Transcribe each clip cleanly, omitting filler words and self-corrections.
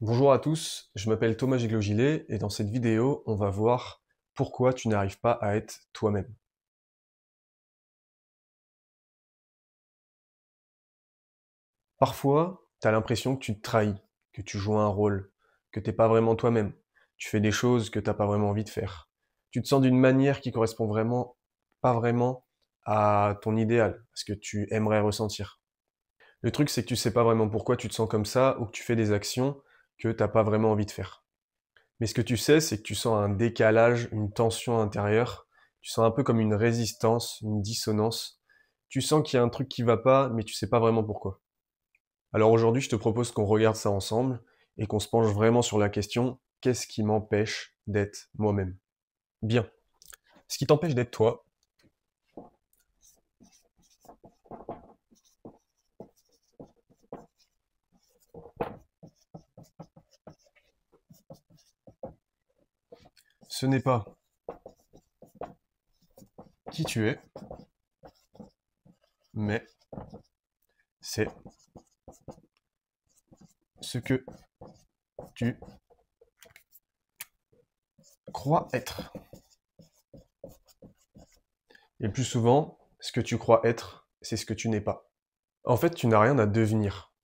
Bonjour à tous, je m'appelle Thomas Giglo-Gillet et dans cette vidéo, on va voir pourquoi tu n'arrives pas à être toi-même. Parfois, tu as l'impression que tu te trahis, que tu joues un rôle, que t'es pas vraiment toi-même. Tu fais des choses que t'as pas vraiment envie de faire. Tu te sens d'une manière qui correspond pas vraiment à ton idéal, à ce que tu aimerais ressentir. Le truc, c'est que tu sais pas vraiment pourquoi tu te sens comme ça ou que tu fais des actions que t'as pas vraiment envie de faire. Mais ce que tu sais, c'est que tu sens un décalage, une tension intérieure. Tu sens un peu comme une résistance, une dissonance. Tu sens qu'il y a un truc qui va pas, mais tu sais pas vraiment pourquoi. Alors aujourd'hui, je te propose qu'on regarde ça ensemble et qu'on se penche vraiment sur la question, qu'est-ce qui m'empêche d'être moi-même? Bien. Ce qui t'empêche d'être toi, ce n'est pas qui tu es, mais c'est ce que tu crois être. Et le plus souvent, ce que tu crois être, c'est ce que tu n'es pas. En fait, tu n'as rien à devenir.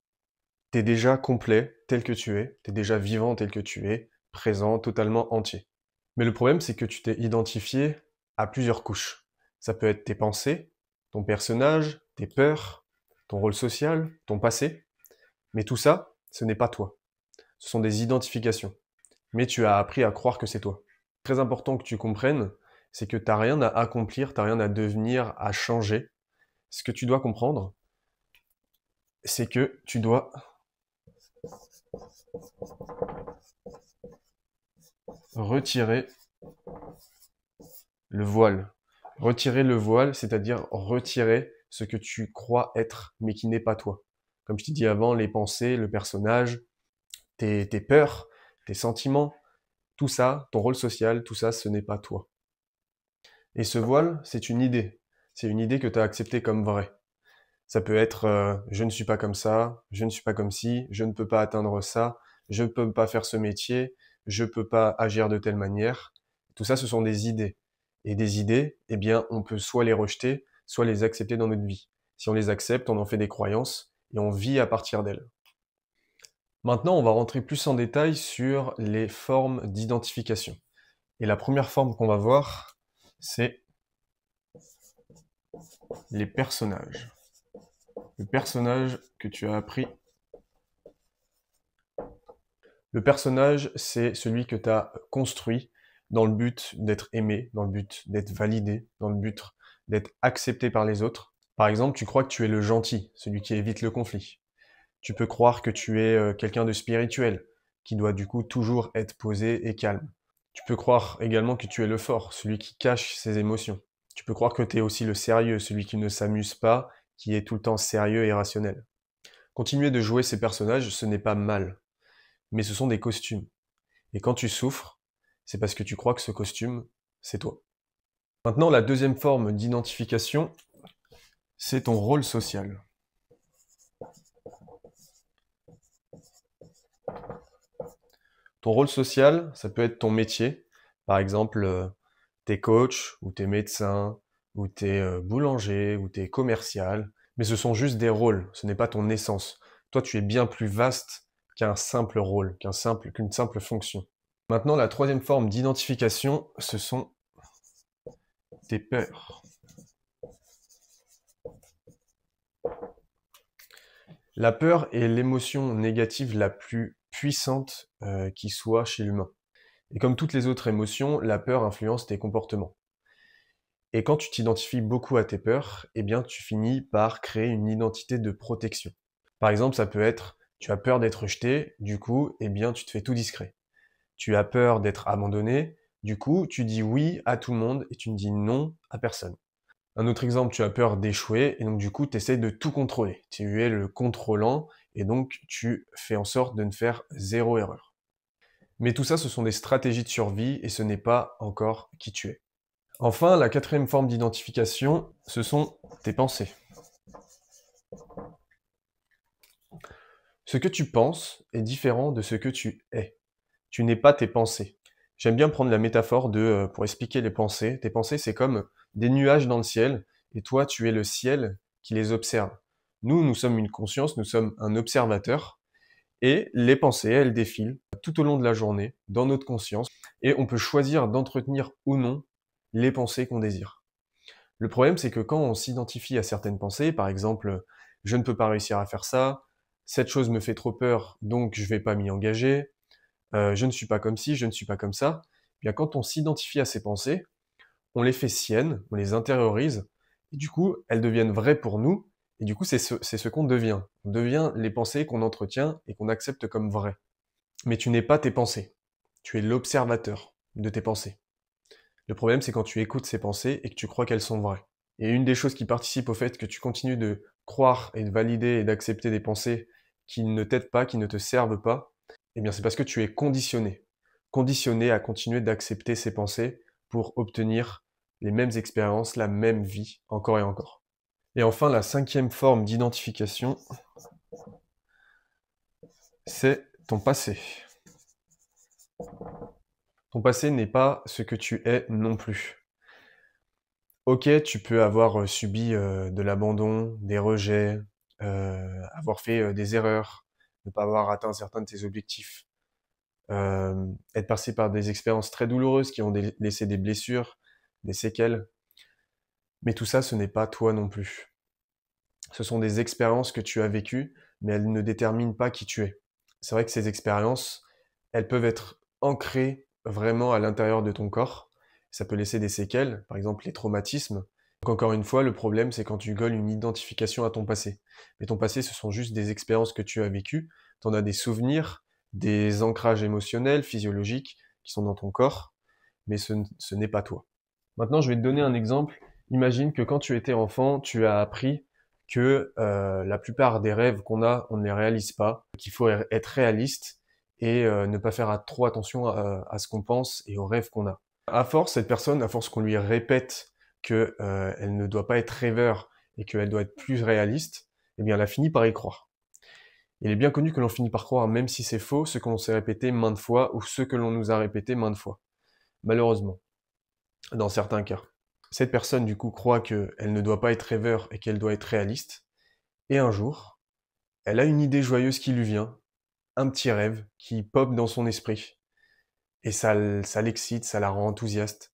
T'es déjà complet tel que tu es, t'es déjà vivant tel que tu es, présent, totalement entier. Mais le problème, c'est que tu t'es identifié à plusieurs couches. Ça peut être tes pensées, ton personnage, tes peurs, ton rôle social, ton passé. Mais tout ça, ce n'est pas toi. Ce sont des identifications. Mais tu as appris à croire que c'est toi. Très important que tu comprennes, c'est que t'as rien à accomplir, t'as rien à devenir, à changer. Ce que tu dois comprendre, c'est que tu dois retirer le voile. Retirer le voile, c'est-à-dire retirer ce que tu crois être, mais qui n'est pas toi. Comme je t'ai dit avant, les pensées, le personnage, tes peurs, tes sentiments, tout ça, ton rôle social, tout ça, ce n'est pas toi. Et ce voile, c'est une idée. C'est une idée que tu as acceptée comme vraie. Ça peut être je ne suis pas comme ça, je ne suis pas comme ci, je ne peux pas atteindre ça, je ne peux pas faire ce métier, je ne peux pas agir de telle manière. Tout ça, ce sont des idées. Et des idées, eh bien, on peut soit les rejeter, soit les accepter dans notre vie. Si on les accepte, on en fait des croyances et on vit à partir d'elles. Maintenant, on va rentrer plus en détail sur les formes d'identification. Et la première forme qu'on va voir, c'est les personnages. Le personnage que tu as appris. Le personnage, c'est celui que tu as construit dans le but d'être aimé, dans le but d'être validé, dans le but d'être accepté par les autres. Par exemple, tu crois que tu es le gentil, celui qui évite le conflit. Tu peux croire que tu es quelqu'un de spirituel, qui doit du coup toujours être posé et calme. Tu peux croire également que tu es le fort, celui qui cache ses émotions. Tu peux croire que tu es aussi le sérieux, celui qui ne s'amuse pas, qui est tout le temps sérieux et rationnel. Continuer de jouer ces personnages, ce n'est pas mal, mais ce sont des costumes. Et quand tu souffres, c'est parce que tu crois que ce costume, c'est toi. Maintenant, la deuxième forme d'identification, c'est ton rôle social. Ton rôle social, ça peut être ton métier. Par exemple, t'es coach, ou t'es médecin, ou t'es boulanger, ou t'es commercial. Mais ce sont juste des rôles, ce n'est pas ton essence. Toi, tu es bien plus vaste qu'un simple rôle, qu'une simple fonction. Maintenant, la troisième forme d'identification, ce sont tes peurs. La peur est l'émotion négative la plus puissante qui soit chez l'humain. Et comme toutes les autres émotions, la peur influence tes comportements. Et quand tu t'identifies beaucoup à tes peurs, eh bien tu finis par créer une identité de protection. Par exemple, ça peut être tu as peur d'être rejeté, du coup, eh bien tu te fais tout discret. Tu as peur d'être abandonné, du coup, tu dis oui à tout le monde et tu ne dis non à personne. Un autre exemple, tu as peur d'échouer et donc du coup, tu essaies de tout contrôler. Tu es le contrôlant et donc tu fais en sorte de ne faire zéro erreur. Mais tout ça, ce sont des stratégies de survie et ce n'est pas encore qui tu es. Enfin, la quatrième forme d'identification, ce sont tes pensées. Ce que tu penses est différent de ce que tu es. Tu n'es pas tes pensées. J'aime bien prendre la métaphore pour expliquer les pensées. Tes pensées, c'est comme des nuages dans le ciel, et toi, tu es le ciel qui les observe. Nous sommes une conscience, nous sommes un observateur, et les pensées, elles défilent tout au long de la journée, dans notre conscience, et on peut choisir d'entretenir ou non les pensées qu'on désire. Le problème, c'est que quand on s'identifie à certaines pensées, par exemple, je ne peux pas réussir à faire ça, cette chose me fait trop peur, donc je vais pas m'y engager, je ne suis pas comme ci, je ne suis pas comme ça, eh bien quand on s'identifie à ces pensées, on les fait siennes, on les intériorise, et du coup, elles deviennent vraies pour nous, et du coup, c'est ce qu'on devient. On devient les pensées qu'on entretient et qu'on accepte comme vraies. Mais tu n'es pas tes pensées. Tu es l'observateur de tes pensées. Le problème, c'est quand tu écoutes ces pensées et que tu crois qu'elles sont vraies. Et une des choses qui participe au fait que tu continues de croire et de valider et d'accepter des pensées qui ne t'aident pas, qui ne te servent pas, eh bien c'est parce que tu es conditionné. Conditionné à continuer d'accepter ces pensées pour obtenir les mêmes expériences, la même vie, encore et encore. Et enfin, la cinquième forme d'identification, c'est ton passé. Ton passé n'est pas ce que tu es non plus. Ok, tu peux avoir subi de l'abandon, des rejets, avoir fait des erreurs, ne pas avoir atteint certains de tes objectifs, être passé par des expériences très douloureuses qui ont laissé des blessures, des séquelles. Mais tout ça, ce n'est pas toi non plus. Ce sont des expériences que tu as vécues, mais elles ne déterminent pas qui tu es. C'est vrai que ces expériences, elles peuvent être ancrées vraiment à l'intérieur de ton corps. Ça peut laisser des séquelles, par exemple les traumatismes. Donc encore une fois, le problème, c'est quand tu colles une identification à ton passé. Mais ton passé, ce sont juste des expériences que tu as vécues. Tu en as des souvenirs, des ancrages émotionnels, physiologiques, qui sont dans ton corps, mais ce n'est pas toi. Maintenant, je vais te donner un exemple. Imagine que quand tu étais enfant, tu as appris que la plupart des rêves qu'on a, on ne les réalise pas, qu'il faut être réaliste et ne pas faire trop attention à ce qu'on pense et aux rêves qu'on a. À force, cette personne, à force qu'on lui répète que elle ne doit pas être rêveur et qu'elle doit être plus réaliste, eh bien, elle a fini par y croire. Il est bien connu que l'on finit par croire, même si c'est faux, ce que l'on s'est répété maintes fois ou ce que l'on nous a répété maintes fois. Malheureusement, dans certains cas. Cette personne, du coup, croit qu'elle ne doit pas être rêveur et qu'elle doit être réaliste. Et un jour, elle a une idée joyeuse qui lui vient, un petit rêve qui pop dans son esprit. Et ça l'excite, ça la rend enthousiaste.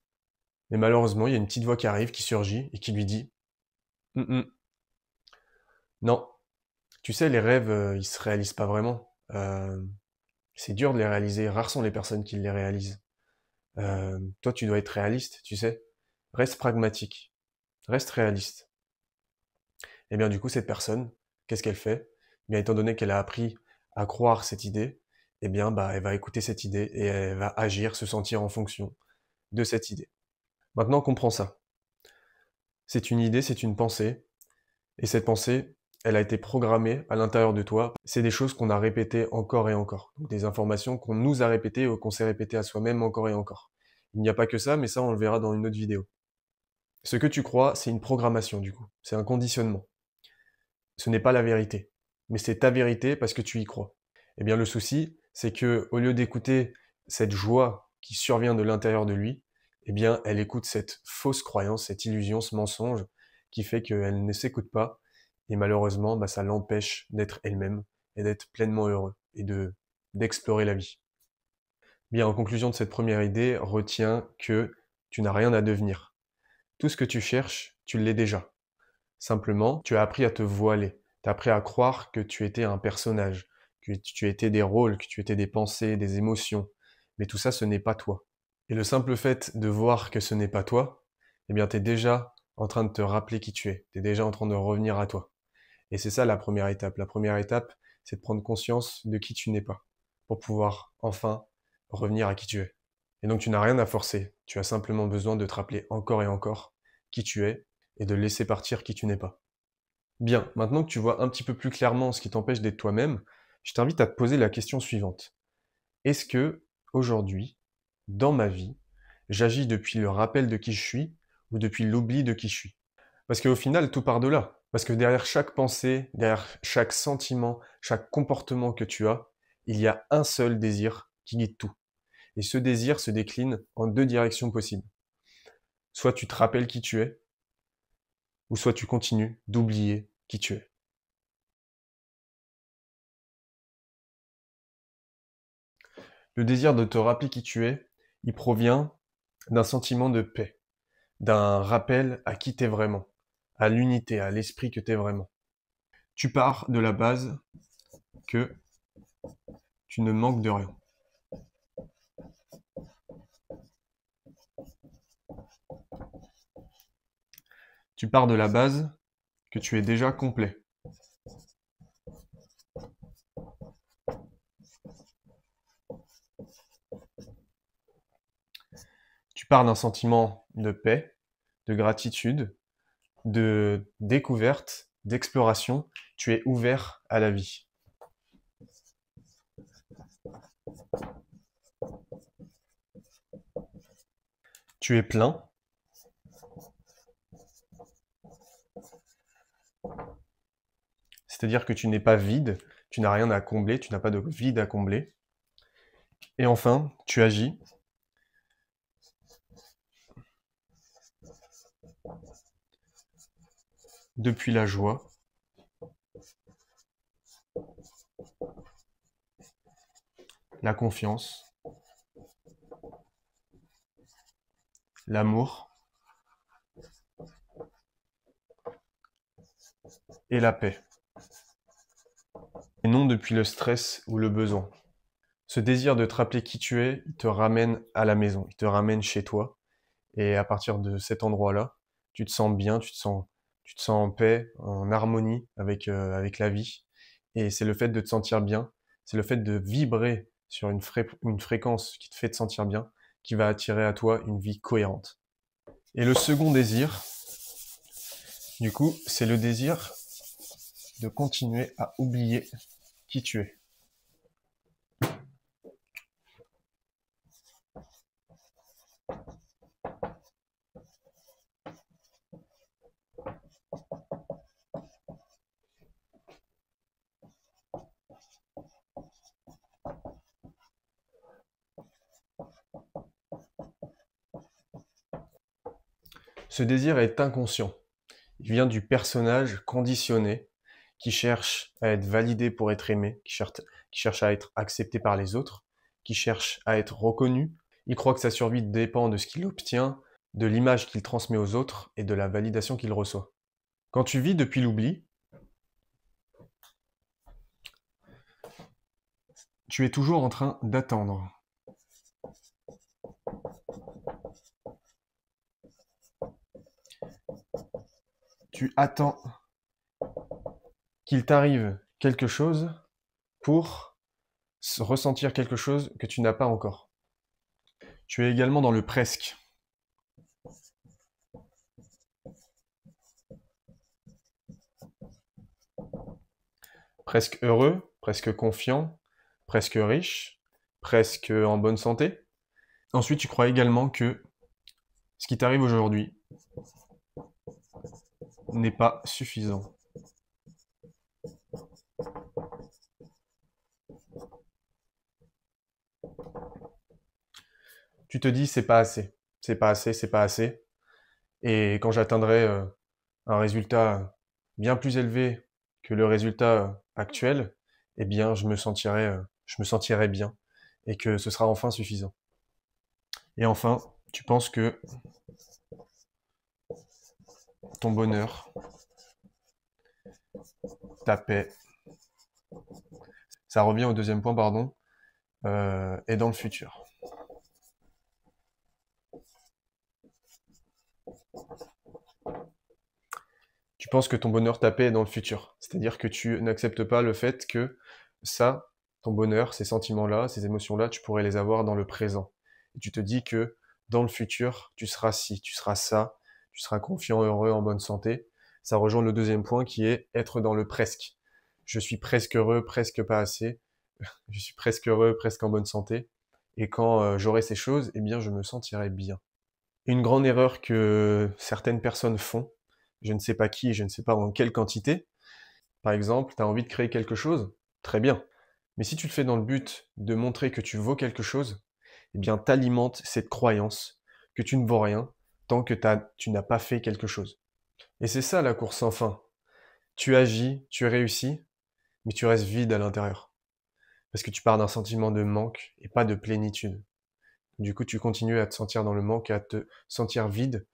Mais malheureusement, il y a une petite voix qui arrive, qui surgit et qui lui dit Non, tu sais, les rêves, ils se réalisent pas vraiment. C'est dur de les réaliser, rares sont les personnes qui les réalisent. Toi, tu dois être réaliste, tu sais. Reste pragmatique, reste réaliste. Et bien du coup, cette personne, qu'est-ce qu'elle fait? Eh bien, étant donné qu'elle a appris à croire cette idée, eh bien, bah, elle va écouter cette idée et elle va agir, se sentir en fonction de cette idée. Maintenant, comprends ça. C'est une idée, c'est une pensée, et cette pensée, elle a été programmée à l'intérieur de toi. C'est des choses qu'on a répétées encore et encore. Donc, des informations qu'on nous a répétées ou qu'on s'est répétées à soi-même encore et encore. Il n'y a pas que ça, mais ça, on le verra dans une autre vidéo. Ce que tu crois, c'est une programmation, du coup. C'est un conditionnement. Ce n'est pas la vérité. Mais c'est ta vérité parce que tu y crois. Eh bien, le souci, c'est que, au lieu d'écouter cette joie qui survient de l'intérieur de lui, eh bien, elle écoute cette fausse croyance, cette illusion, ce mensonge, qui fait qu'elle ne s'écoute pas, et malheureusement, bah, ça l'empêche d'être elle-même, et d'être pleinement heureux, et d'explorer la vie. Bien, en conclusion de cette première idée, retiens que tu n'as rien à devenir. Tout ce que tu cherches, tu l'es déjà. Simplement, tu as appris à te voiler. Tu as appris à croire que tu étais un personnage, que tu étais des rôles, que tu étais des pensées, des émotions. Mais tout ça, ce n'est pas toi. Et le simple fait de voir que ce n'est pas toi, eh bien, tu es déjà en train de te rappeler qui tu es. Tu es déjà en train de revenir à toi. Et c'est ça la première étape. La première étape, c'est de prendre conscience de qui tu n'es pas, pour pouvoir enfin revenir à qui tu es. Et donc tu n'as rien à forcer. Tu as simplement besoin de te rappeler encore et encore qui tu es et de laisser partir qui tu n'es pas. Bien, maintenant que tu vois un petit peu plus clairement ce qui t'empêche d'être toi-même, je t'invite à te poser la question suivante. Est-ce que, aujourd'hui, dans ma vie, j'agis depuis le rappel de qui je suis ou depuis l'oubli de qui je suis? Parce qu'au final, tout part de là. Parce que derrière chaque pensée, derrière chaque sentiment, chaque comportement que tu as, il y a un seul désir qui guide tout. Et ce désir se décline en deux directions possibles. Soit tu te rappelles qui tu es, ou soit tu continues d'oublier qui tu es. Le désir de te rappeler qui tu es, il provient d'un sentiment de paix, d'un rappel à qui t'es vraiment, à l'unité, à l'esprit que t'es vraiment. Tu pars de la base que tu ne manques de rien. Tu pars de la base que tu es déjà complet. Tu pars d'un sentiment de paix, de gratitude, de découverte, d'exploration. Tu es ouvert à la vie. Tu es plein. C'est-à-dire que tu n'es pas vide, tu n'as rien à combler, tu n'as pas de vide à combler. Et enfin, tu agis depuis la joie, la confiance, l'amour et la paix. Et non depuis le stress ou le besoin. Ce désir de te rappeler qui tu es, il te ramène à la maison, il te ramène chez toi. Et à partir de cet endroit-là, tu te sens bien, tu te sens en paix, en harmonie avec la vie. Et c'est le fait de te sentir bien, c'est le fait de vibrer sur une fréquence qui te fait te sentir bien, qui va attirer à toi une vie cohérente. Et le second désir, du coup, c'est le désir de continuer à oublier qui tu es. Ce désir est inconscient. Il vient du personnage conditionné qui cherche à être validé pour être aimé, qui cherche à être accepté par les autres, qui cherche à être reconnu. Il croit que sa survie dépend de ce qu'il obtient, de l'image qu'il transmet aux autres et de la validation qu'il reçoit. Quand tu vis depuis l'oubli, tu es toujours en train d'attendre. Tu attends qu'il t'arrive quelque chose pour ressentir quelque chose que tu n'as pas encore. Tu es également dans le presque. Presque heureux, presque confiant, presque riche, presque en bonne santé. Ensuite, tu crois également que ce qui t'arrive aujourd'hui n'est pas suffisant. Tu te dis c'est pas assez, c'est pas assez, c'est pas assez. Et quand j'atteindrai un résultat bien plus élevé que le résultat actuel, eh bien je me sentirai bien et que ce sera enfin suffisant. Et enfin, tu penses que ton bonheur, ta paix, ça revient au deuxième point, pardon, est dans le futur. Tu penses que ton bonheur, ta paix est dans le futur. C'est-à-dire que tu n'acceptes pas le fait que ça, ton bonheur, ces sentiments-là, ces émotions-là, tu pourrais les avoir dans le présent. Et tu te dis que dans le futur, tu seras ci, tu seras ça, tu seras confiant, heureux, en bonne santé. Ça rejoint le deuxième point qui est être dans le presque. Je suis presque heureux, presque pas assez. Je suis presque heureux, presque en bonne santé. Et quand j'aurai ces choses, eh bien, je me sentirai bien. Une grande erreur que certaines personnes font, je ne sais pas qui, je ne sais pas en quelle quantité. Par exemple, tu as envie de créer quelque chose, très bien. Mais si tu le fais dans le but de montrer que tu vaux quelque chose, eh bien, t'alimentes cette croyance que tu ne vaux rien tant que tu n'as pas fait quelque chose. Et c'est ça la course sans fin. Tu agis, tu réussis, mais tu restes vide à l'intérieur. Parce que tu pars d'un sentiment de manque et pas de plénitude. Du coup, tu continues à te sentir dans le manque, à te sentir vide,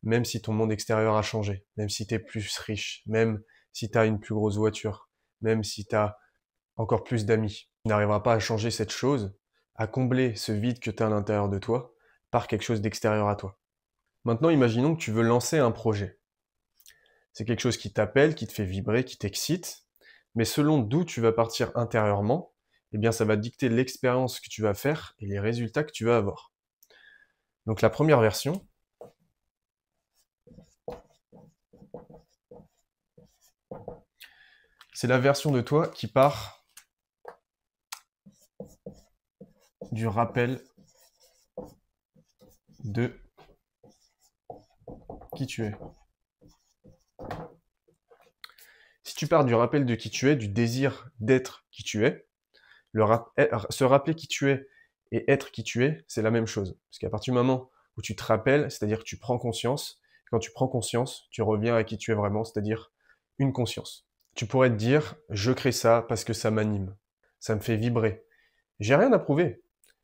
même si ton monde extérieur a changé, même si tu es plus riche, même si tu as une plus grosse voiture, même si tu as encore plus d'amis. Tu n'arriveras pas à changer cette chose, à combler ce vide que tu as à l'intérieur de toi, par quelque chose d'extérieur à toi. Maintenant, imaginons que tu veux lancer un projet. C'est quelque chose qui t'appelle, qui te fait vibrer, qui t'excite, mais selon d'où tu vas partir intérieurement, eh bien ça va dicter l'expérience que tu vas faire et les résultats que tu vas avoir. Donc la première version, c'est la version de toi qui part du rappel de qui tu es. Si tu pars du rappel de qui tu es, du désir d'être qui tu es, se rappeler qui tu es et être qui tu es, c'est la même chose. Parce qu'à partir du moment où tu te rappelles, c'est-à-dire que tu prends conscience, quand tu prends conscience, tu reviens à qui tu es vraiment, c'est-à-dire une conscience. Tu pourrais te dire, je crée ça parce que ça m'anime, ça me fait vibrer. J'ai rien à prouver.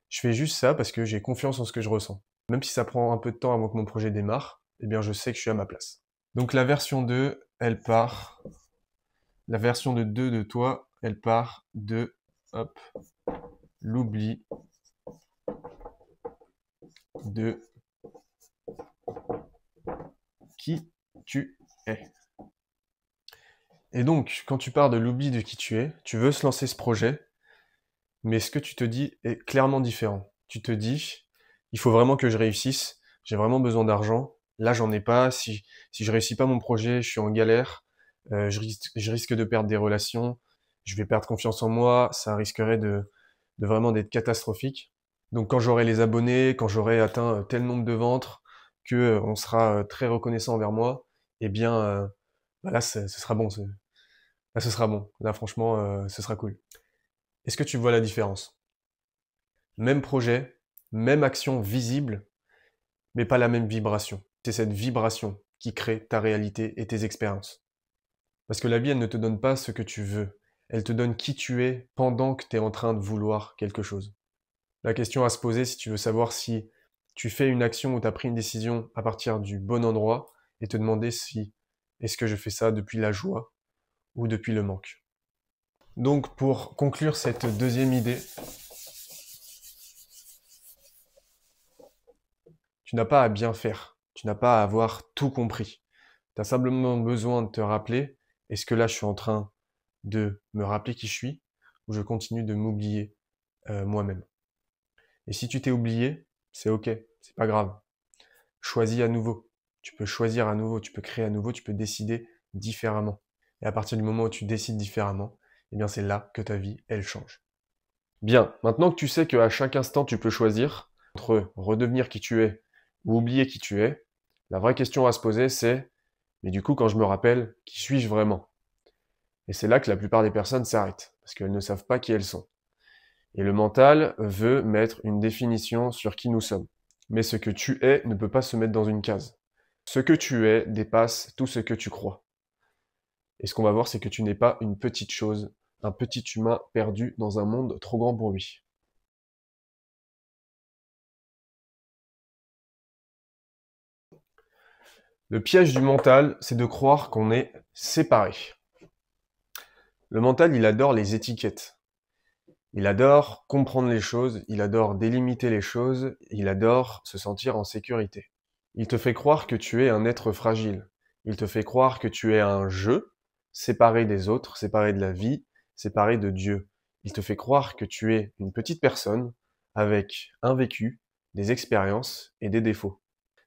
Je fais juste ça parce que j'ai confiance en ce que je ressens. Même si ça prend un peu de temps avant que mon projet démarre, eh bien je sais que je suis à ma place. Donc la version 2, elle part. La version de 2 de toi, elle part de, hop, l'oubli de qui tu es. Et donc, quand tu pars de l'oubli de qui tu es, tu veux se lancer ce projet, mais ce que tu te dis est clairement différent. Tu te dis, il faut vraiment que je réussisse, j'ai vraiment besoin d'argent, là j'en ai pas, si je réussis pas mon projet, je suis en galère, je risque de perdre des relations, je vais perdre confiance en moi, ça risquerait de vraiment d'être catastrophique. Donc quand j'aurai les abonnés, quand j'aurai atteint tel nombre de ventes, que on sera très reconnaissant envers moi, eh bien là ce sera bon, là ce sera bon. Là franchement ce sera cool. Est-ce que tu vois la différence? Même projet, même action visible, mais pas la même vibration. C'est cette vibration qui crée ta réalité et tes expériences. Parce que la vie, elle ne te donne pas ce que tu veux. Elle te donne qui tu es pendant que tu es en train de vouloir quelque chose. La question à se poser, si tu veux savoir si tu fais une action ou tu as pris une décision à partir du bon endroit, et te demander si est-ce que je fais ça depuis la joie ou depuis le manque. Donc pour conclure cette deuxième idée, tu n'as pas à bien faire, tu n'as pas à avoir tout compris. Tu as simplement besoin de te rappeler, est-ce que là je suis en train de me rappeler qui je suis, ou je continue de m'oublier moi-même. Et si tu t'es oublié, c'est ok, c'est pas grave. Choisis à nouveau. Tu peux choisir à nouveau, tu peux créer à nouveau, tu peux décider différemment. Et à partir du moment où tu décides différemment, eh bien c'est là que ta vie, elle change. Bien, maintenant que tu sais qu'à chaque instant tu peux choisir entre redevenir qui tu es ou oublier qui tu es, la vraie question à se poser c'est, mais du coup quand je me rappelle, qui suis-je vraiment? Et c'est là que la plupart des personnes s'arrêtent, parce qu'elles ne savent pas qui elles sont. Et le mental veut mettre une définition sur qui nous sommes. Mais ce que tu es ne peut pas se mettre dans une case. Ce que tu es dépasse tout ce que tu crois. Et ce qu'on va voir, c'est que tu n'es pas une petite chose, un petit humain perdu dans un monde trop grand pour lui. Le piège du mental, c'est de croire qu'on est séparé. Le mental, il adore les étiquettes. Il adore comprendre les choses, il adore délimiter les choses, il adore se sentir en sécurité. Il te fait croire que tu es un être fragile. Il te fait croire que tu es un jeu, séparé des autres, séparé de la vie, séparé de Dieu. Il te fait croire que tu es une petite personne avec un vécu, des expériences et des défauts.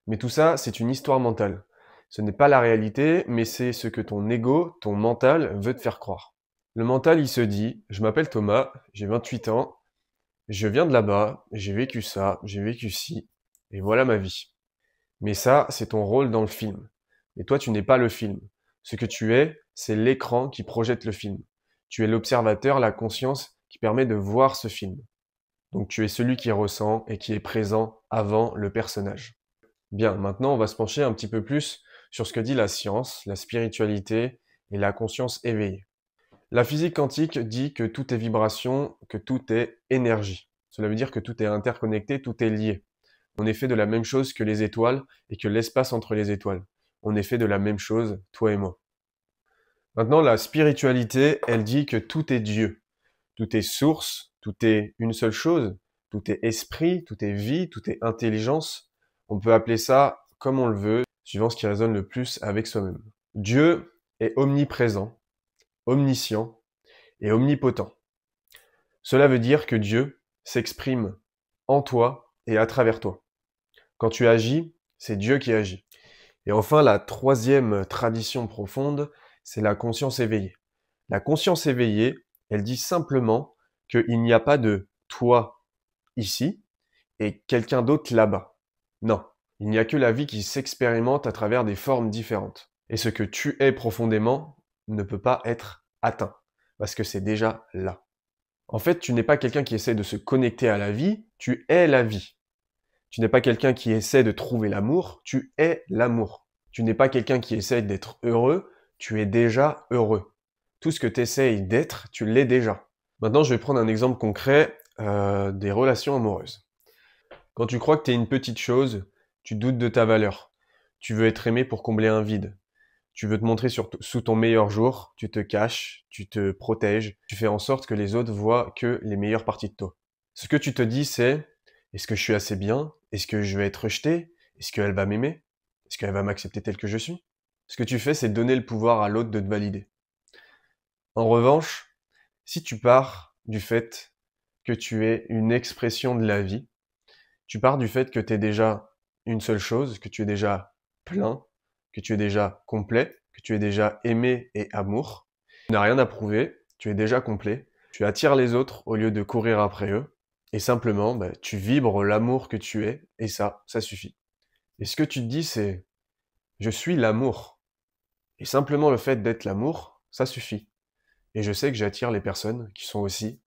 Mais tout ça, c'est une histoire mentale. Ce n'est pas la réalité, mais c'est ce que ton ego, ton mental veut te faire croire. Le mental, il se dit, je m'appelle Thomas, j'ai 28 ans, je viens de là-bas, j'ai vécu ça, j'ai vécu ci, et voilà ma vie. Mais ça, c'est ton rôle dans le film. Mais toi, tu n'es pas le film. Ce que tu es, c'est l'écran qui projette le film. Tu es l'observateur, la conscience qui permet de voir ce film. Donc tu es celui qui ressent et qui est présent avant le personnage. Bien, maintenant on va se pencher un petit peu plus sur ce que dit la science, la spiritualité et la conscience éveillée. La physique quantique dit que tout est vibration, que tout est énergie. Cela veut dire que tout est interconnecté, tout est lié. On est fait de la même chose que les étoiles et que l'espace entre les étoiles. On est fait de la même chose, toi et moi. Maintenant, la spiritualité, elle dit que tout est Dieu. Tout est source, tout est une seule chose, tout est esprit, tout est vie, tout est intelligence. On peut appeler ça comme on le veut, suivant ce qui résonne le plus avec soi-même. Dieu est omniprésent, omniscient et omnipotent. Cela veut dire que Dieu s'exprime en toi et à travers toi. Quand tu agis, c'est Dieu qui agit. Et enfin, la troisième tradition profonde, c'est la conscience éveillée. La conscience éveillée, elle dit simplement qu'il n'y a pas de toi ici et quelqu'un d'autre là-bas. Non, il n'y a que la vie qui s'expérimente à travers des formes différentes. Et ce que tu es profondément ne peut pas être atteint, parce que c'est déjà là. En fait, tu n'es pas quelqu'un qui essaie de se connecter à la vie, tu es la vie. Tu n'es pas quelqu'un qui essaie de trouver l'amour, tu es l'amour. Tu n'es pas quelqu'un qui essaie d'être heureux, tu es déjà heureux. Tout ce que tu essayes d'être, tu l'es déjà. Maintenant, je vais prendre un exemple concret des relations amoureuses. Quand tu crois que tu es une petite chose, tu doutes de ta valeur. Tu veux être aimé pour combler un vide. Tu veux te montrer sous ton meilleur jour, tu te caches, tu te protèges, tu fais en sorte que les autres voient que les meilleures parties de toi. Ce que tu te dis, c'est: est-ce que je suis assez bien? Est-ce que je vais être rejeté? Est-ce qu'elle va m'aimer? Est-ce qu'elle va m'accepter tel que je suis? Ce que tu fais, c'est donner le pouvoir à l'autre de te valider. En revanche, si tu pars du fait que tu es une expression de la vie, tu pars du fait que tu es déjà une seule chose, que tu es déjà plein, que tu es déjà complet, que tu es déjà aimé et amour. Tu n'as rien à prouver, tu es déjà complet. Tu attires les autres au lieu de courir après eux. Et simplement, tu vibres l'amour que tu es, et ça suffit. Et ce que tu te dis, c'est: je suis l'amour. Et simplement le fait d'être l'amour, ça suffit. Et je sais que j'attire les personnes qui sont aussi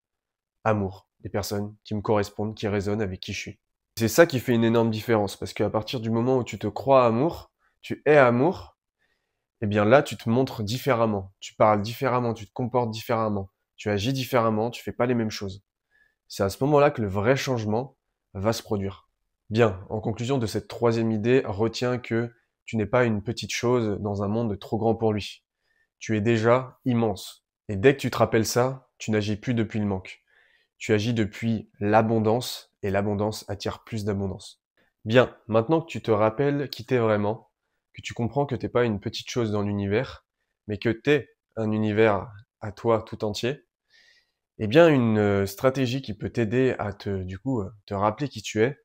amour, les personnes qui me correspondent, qui résonnent avec qui je suis. C'est ça qui fait une énorme différence, parce qu'à partir du moment où tu te crois amour, tu es amour, eh bien là, tu te montres différemment, tu parles différemment, tu te comportes différemment, tu agis différemment, tu fais pas les mêmes choses. C'est à ce moment-là que le vrai changement va se produire. Bien, en conclusion de cette troisième idée, retiens que tu n'es pas une petite chose dans un monde trop grand pour lui. Tu es déjà immense. Et dès que tu te rappelles ça, tu n'agis plus depuis le manque. Tu agis depuis l'abondance, et l'abondance attire plus d'abondance. Bien, maintenant que tu te rappelles qui t'es vraiment, que tu comprends que t'es pas une petite chose dans l'univers, mais que t'es un univers à toi tout entier, eh bien une stratégie qui peut t'aider à te rappeler qui tu es,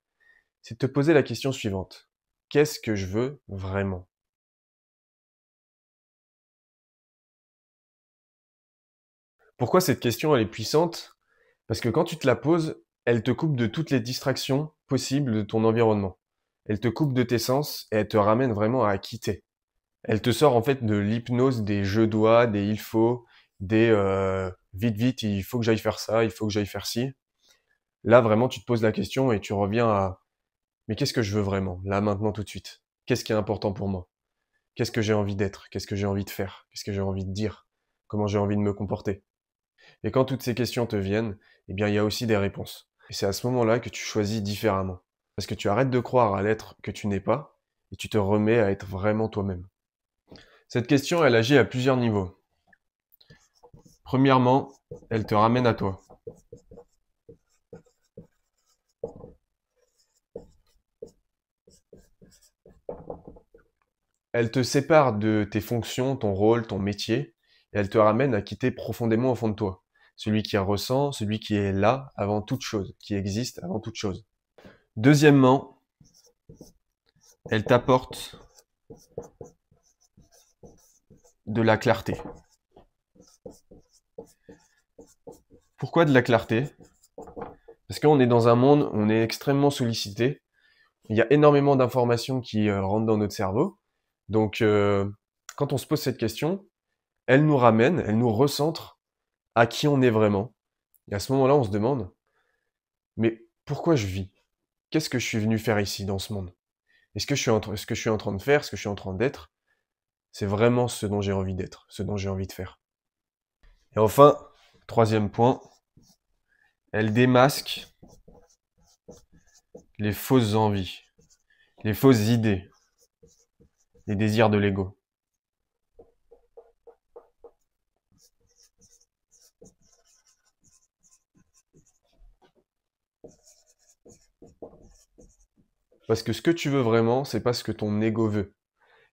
c'est de te poser la question suivante. Qu'est-ce que je veux vraiment? Pourquoi cette question elle est puissante? Parce que quand tu te la poses, elle te coupe de toutes les distractions possibles de ton environnement. Elle te coupe de tes sens et elle te ramène vraiment à quitter. Elle te sort en fait de l'hypnose des je dois, des il faut, des vite vite, il faut que j'aille faire ça, il faut que j'aille faire ci. Là vraiment tu te poses la question et tu reviens à: mais qu'est-ce que je veux vraiment, là maintenant tout de suite? Qu'est-ce qui est important pour moi? Qu'est-ce que j'ai envie d'être? Qu'est-ce que j'ai envie de faire? Qu'est-ce que j'ai envie de dire? Comment j'ai envie de me comporter? Et quand toutes ces questions te viennent, eh bien, il y a aussi des réponses. Et c'est à ce moment-là que tu choisis différemment. Parce que tu arrêtes de croire à l'être que tu n'es pas, et tu te remets à être vraiment toi-même. Cette question, elle agit à plusieurs niveaux. Premièrement, elle te ramène à toi. Elle te sépare de tes fonctions, ton rôle, ton métier, et elle te ramène à quitter profondément au fond de toi. Celui qui ressent, celui qui est là avant toute chose, qui existe avant toute chose. Deuxièmement, elle t'apporte de la clarté. Pourquoi de la clarté? Parce qu'on est dans un monde où on est extrêmement sollicité. Il y a énormément d'informations qui rentrent dans notre cerveau. Donc, quand on se pose cette question, elle nous ramène, elle nous recentre à qui on est vraiment. Et à ce moment-là, on se demande, mais pourquoi je vis? Qu'est-ce que je suis venu faire ici, dans ce monde? Ce que je suis en train de faire, ce que je suis en train d'être, c'est vraiment ce dont j'ai envie d'être, ce dont j'ai envie de faire. Et enfin, troisième point, elle démasque les fausses envies, les fausses idées, les désirs de l'ego. Parce que ce que tu veux vraiment, c'est pas ce que ton ego veut.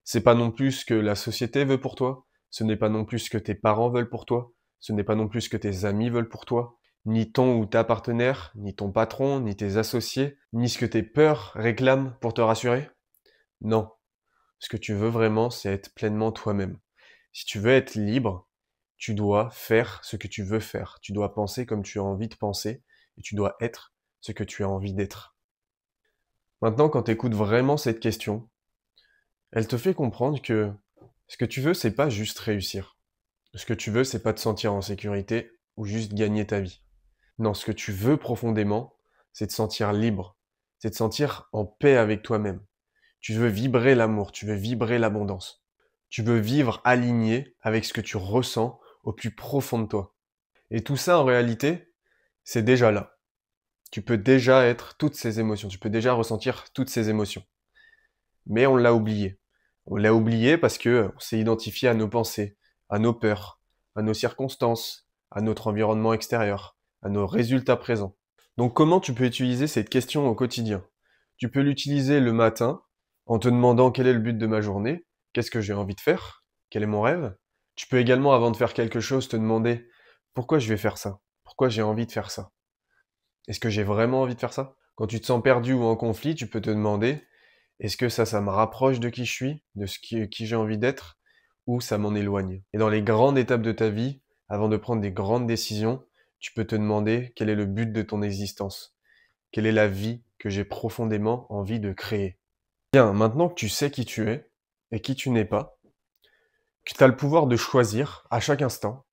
C'est pas non plus ce que la société veut pour toi, ce n'est pas non plus ce que tes parents veulent pour toi, ce n'est pas non plus ce que tes amis veulent pour toi, ni ton ou ta partenaire, ni ton patron, ni tes associés, ni ce que tes peurs réclament pour te rassurer. Non. Ce que tu veux vraiment, c'est être pleinement toi-même. Si tu veux être libre, tu dois faire ce que tu veux faire. Tu dois penser comme tu as envie de penser et tu dois être ce que tu as envie d'être. Maintenant, quand tu écoutes vraiment cette question, elle te fait comprendre que ce que tu veux, c'est pas juste réussir. Ce que tu veux, c'est pas te sentir en sécurité ou juste gagner ta vie. Non, ce que tu veux profondément, c'est te sentir libre. C'est te sentir en paix avec toi-même. Tu veux vibrer l'amour, tu veux vibrer l'abondance. Tu veux vivre aligné avec ce que tu ressens au plus profond de toi. Et tout ça, en réalité, c'est déjà là. Tu peux déjà être toutes ces émotions, tu peux déjà ressentir toutes ces émotions. Mais on l'a oublié. On l'a oublié parce que on s'est identifié à nos pensées, à nos peurs, à nos circonstances, à notre environnement extérieur, à nos résultats présents. Donc comment tu peux utiliser cette question au quotidien? Tu peux l'utiliser le matin en te demandant quel est le but de ma journée, qu'est-ce que j'ai envie de faire, quel est mon rêve. Tu peux également, avant de faire quelque chose, te demander pourquoi je vais faire ça, pourquoi j'ai envie de faire ça. Est-ce que j'ai vraiment envie de faire ça? Quand tu te sens perdu ou en conflit, tu peux te demander est-ce que ça me rapproche de qui je suis, de qui j'ai envie d'être, ou ça m'en éloigne? Et dans les grandes étapes de ta vie, avant de prendre des grandes décisions, tu peux te demander quel est le but de ton existence. Quelle est la vie que j'ai profondément envie de créer? Bien, maintenant que tu sais qui tu es et qui tu n'es pas, que tu as le pouvoir de choisir à chaque instant,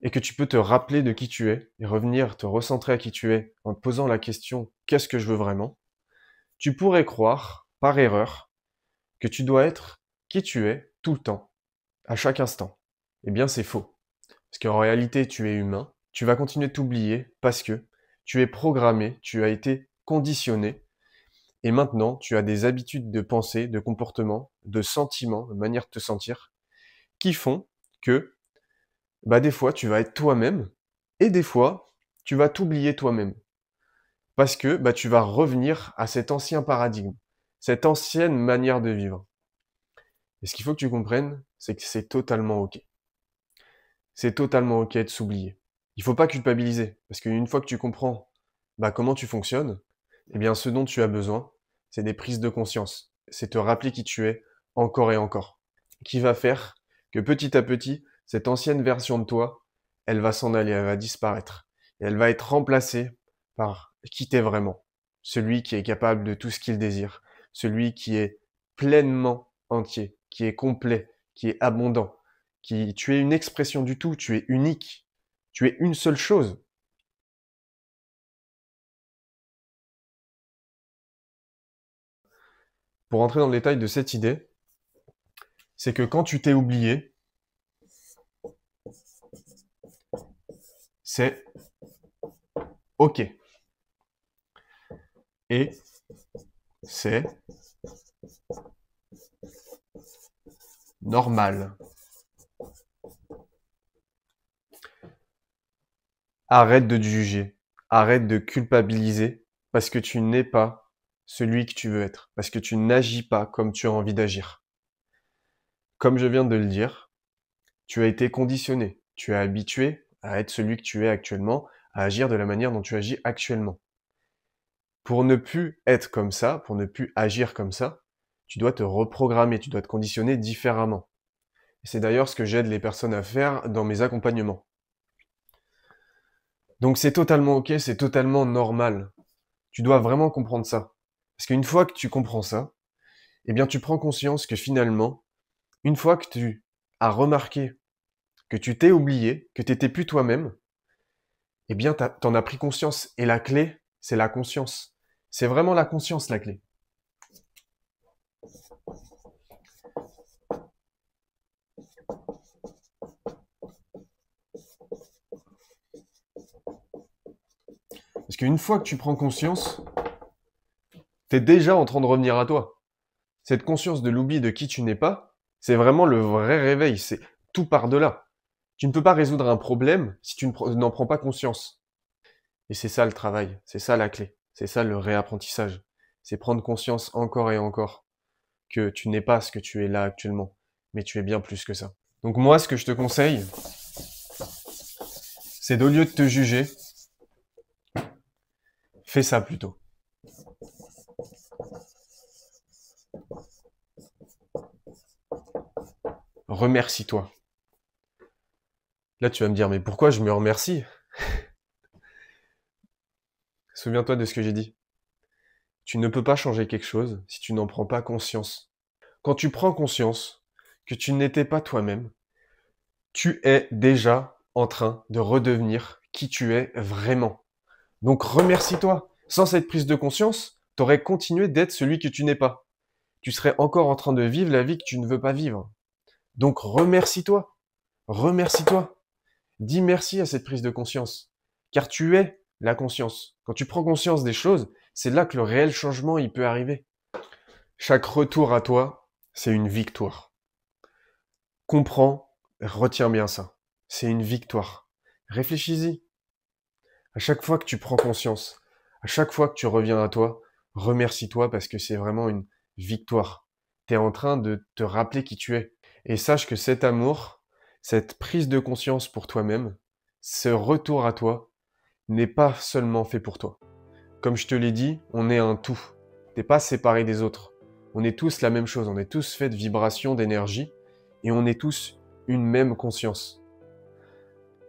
et que tu peux te rappeler de qui tu es et revenir te recentrer à qui tu es en te posant la question qu'est-ce que je veux vraiment? Tu pourrais croire, par erreur, que tu dois être qui tu es tout le temps, à chaque instant. Eh bien, c'est faux. Parce qu'en réalité, tu es humain, tu vas continuer de t'oublier parce que tu es programmé, tu as été conditionné, et maintenant, tu as des habitudes de pensée, de comportement, de sentiments, de manière de te sentir, qui font que, bah, des fois, tu vas être toi-même, et des fois, tu vas t'oublier toi-même. Parce que, bah, tu vas revenir à cet ancien paradigme, cette ancienne manière de vivre. Et ce qu'il faut que tu comprennes, c'est que c'est totalement OK. C'est totalement OK de s'oublier. Il faut pas culpabiliser, parce qu'une fois que tu comprends bah, comment tu fonctionnes, eh bien ce dont tu as besoin, c'est des prises de conscience. C'est te rappeler qui tu es encore et encore. Qui va faire que petit à petit, cette ancienne version de toi, elle va s'en aller, elle va disparaître. Et elle va être remplacée par qui t'es vraiment. Celui qui est capable de tout ce qu'il désire. Celui qui est pleinement entier, qui est complet, qui est abondant, tu es une expression du tout, tu es unique, tu es une seule chose. Pour entrer dans le détail de cette idée, c'est que quand tu t'es oublié, c'est OK. Et c'est normal. Arrête de te juger, arrête de culpabiliser parce que tu n'es pas celui que tu veux être, parce que tu n'agis pas comme tu as envie d'agir. Comme je viens de le dire, tu as été conditionné, tu es habitué à être celui que tu es actuellement, à agir de la manière dont tu agis actuellement. Pour ne plus être comme ça, pour ne plus agir comme ça, tu dois te reprogrammer, tu dois te conditionner différemment. Et c'est d'ailleurs ce que j'aide les personnes à faire dans mes accompagnements. Donc c'est totalement OK, c'est totalement normal. Tu dois vraiment comprendre ça. Parce qu'une fois que tu comprends ça, eh bien tu prends conscience que finalement, une fois que tu as remarqué que tu t'es oublié, que tu n'étais plus toi-même, eh bien t'en as pris conscience. Et la clé, c'est la conscience. C'est vraiment la conscience, la clé. Parce qu'une fois que tu prends conscience, t'es déjà en train de revenir à toi. Cette conscience de l'oubli de qui tu n'es pas, c'est vraiment le vrai réveil. C'est tout par-delà. Tu ne peux pas résoudre un problème si tu n'en prends pas conscience. Et c'est ça le travail, c'est ça la clé, c'est ça le réapprentissage. C'est prendre conscience encore et encore que tu n'es pas ce que tu es là actuellement, mais tu es bien plus que ça. Donc moi, ce que je te conseille, c'est d'au lieu de te juger, fais ça plutôt. Remercie-toi. Là, tu vas me dire, mais pourquoi je me remercie? Souviens-toi de ce que j'ai dit. Tu ne peux pas changer quelque chose si tu n'en prends pas conscience. Quand tu prends conscience que tu n'étais pas toi-même, tu es déjà en train de redevenir qui tu es vraiment. Donc remercie-toi. Sans cette prise de conscience, t'aurais continué d'être celui que tu n'es pas. Tu serais encore en train de vivre la vie que tu ne veux pas vivre. Donc remercie-toi. Remercie-toi. Dis merci à cette prise de conscience. Car tu es la conscience. Quand tu prends conscience des choses, c'est là que le réel changement il peut arriver. Chaque retour à toi, c'est une victoire. Comprends, retiens bien ça. C'est une victoire. Réfléchis-y. À chaque fois que tu prends conscience, à chaque fois que tu reviens à toi, remercie-toi parce que c'est vraiment une victoire. Tu es en train de te rappeler qui tu es. Et sache que cet amour, cette prise de conscience pour toi-même, ce retour à toi, n'est pas seulement fait pour toi. Comme je te l'ai dit, on est un tout. T'es pas séparé des autres. On est tous la même chose, on est tous faits de vibrations, d'énergie, et on est tous une même conscience.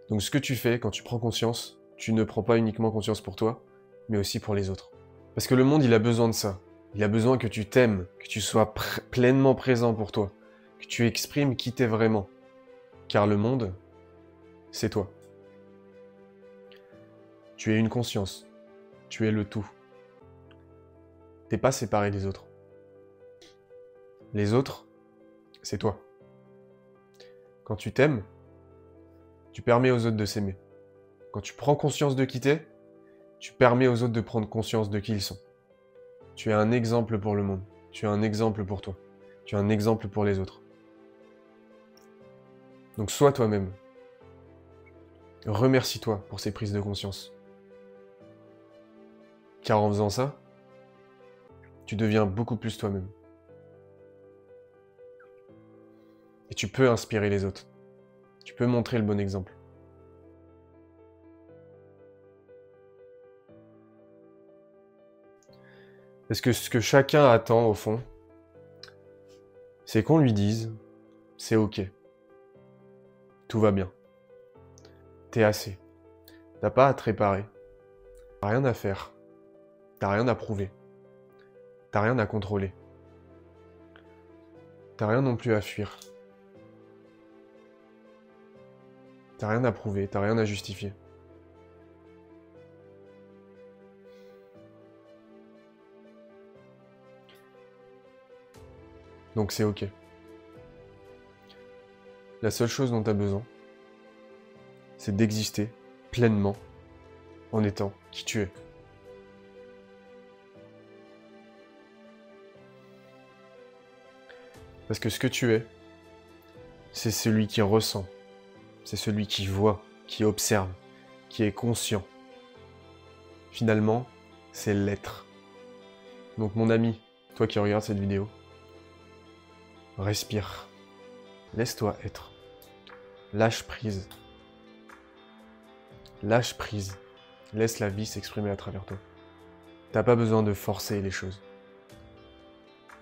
Donc ce que tu fais quand tu prends conscience, tu ne prends pas uniquement conscience pour toi, mais aussi pour les autres. Parce que le monde, il a besoin de ça. Il a besoin que tu t'aimes, que tu sois pleinement présent pour toi, que tu exprimes qui t'es vraiment. Car le monde, c'est toi. Tu es une conscience. Tu es le tout. T'es pas séparé des autres. Les autres, c'est toi. Quand tu t'aimes, tu permets aux autres de s'aimer. Quand tu prends conscience de qui t'es, tu permets aux autres de prendre conscience de qui ils sont. Tu es un exemple pour le monde. Tu es un exemple pour toi. Tu es un exemple pour les autres. Donc sois toi-même. Remercie-toi pour ces prises de conscience. Car en faisant ça, tu deviens beaucoup plus toi-même. Et tu peux inspirer les autres. Tu peux montrer le bon exemple. Parce que ce que chacun attend au fond, c'est qu'on lui dise, c'est ok. Tout va bien. T'es assez. T'as pas à te réparer. T'as rien à faire. T'as rien à prouver. T'as rien à contrôler. T'as rien non plus à fuir. T'as rien à prouver, t'as rien à justifier. Donc c'est ok. La seule chose dont t'as besoin, c'est d'exister pleinement en étant qui tu es. Parce que ce que tu es, c'est celui qui ressent, c'est celui qui voit, qui observe, qui est conscient. Finalement, c'est l'être. Donc mon ami, toi qui regardes cette vidéo, respire. Laisse-toi être. Lâche prise. Lâche prise. Laisse la vie s'exprimer à travers toi. T'as pas besoin de forcer les choses.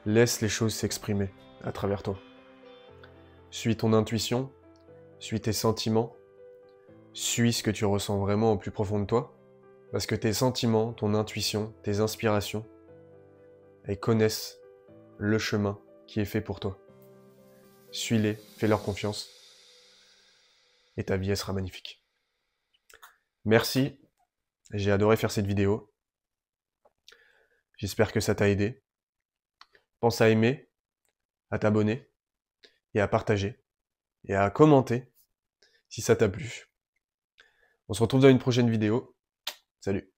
Laisse les choses s'exprimer à travers toi. Suis ton intuition, suis tes sentiments, suis ce que tu ressens vraiment au plus profond de toi, parce que tes sentiments, ton intuition, tes inspirations, elles connaissent le chemin qui est fait pour toi. Suis-les, fais-leur confiance, et ta vie, elle sera magnifique. Merci, j'ai adoré faire cette vidéo. J'espère que ça t'a aidé. Pense à aimer, à t'abonner, et à partager, et à commenter si ça t'a plu. On se retrouve dans une prochaine vidéo. Salut!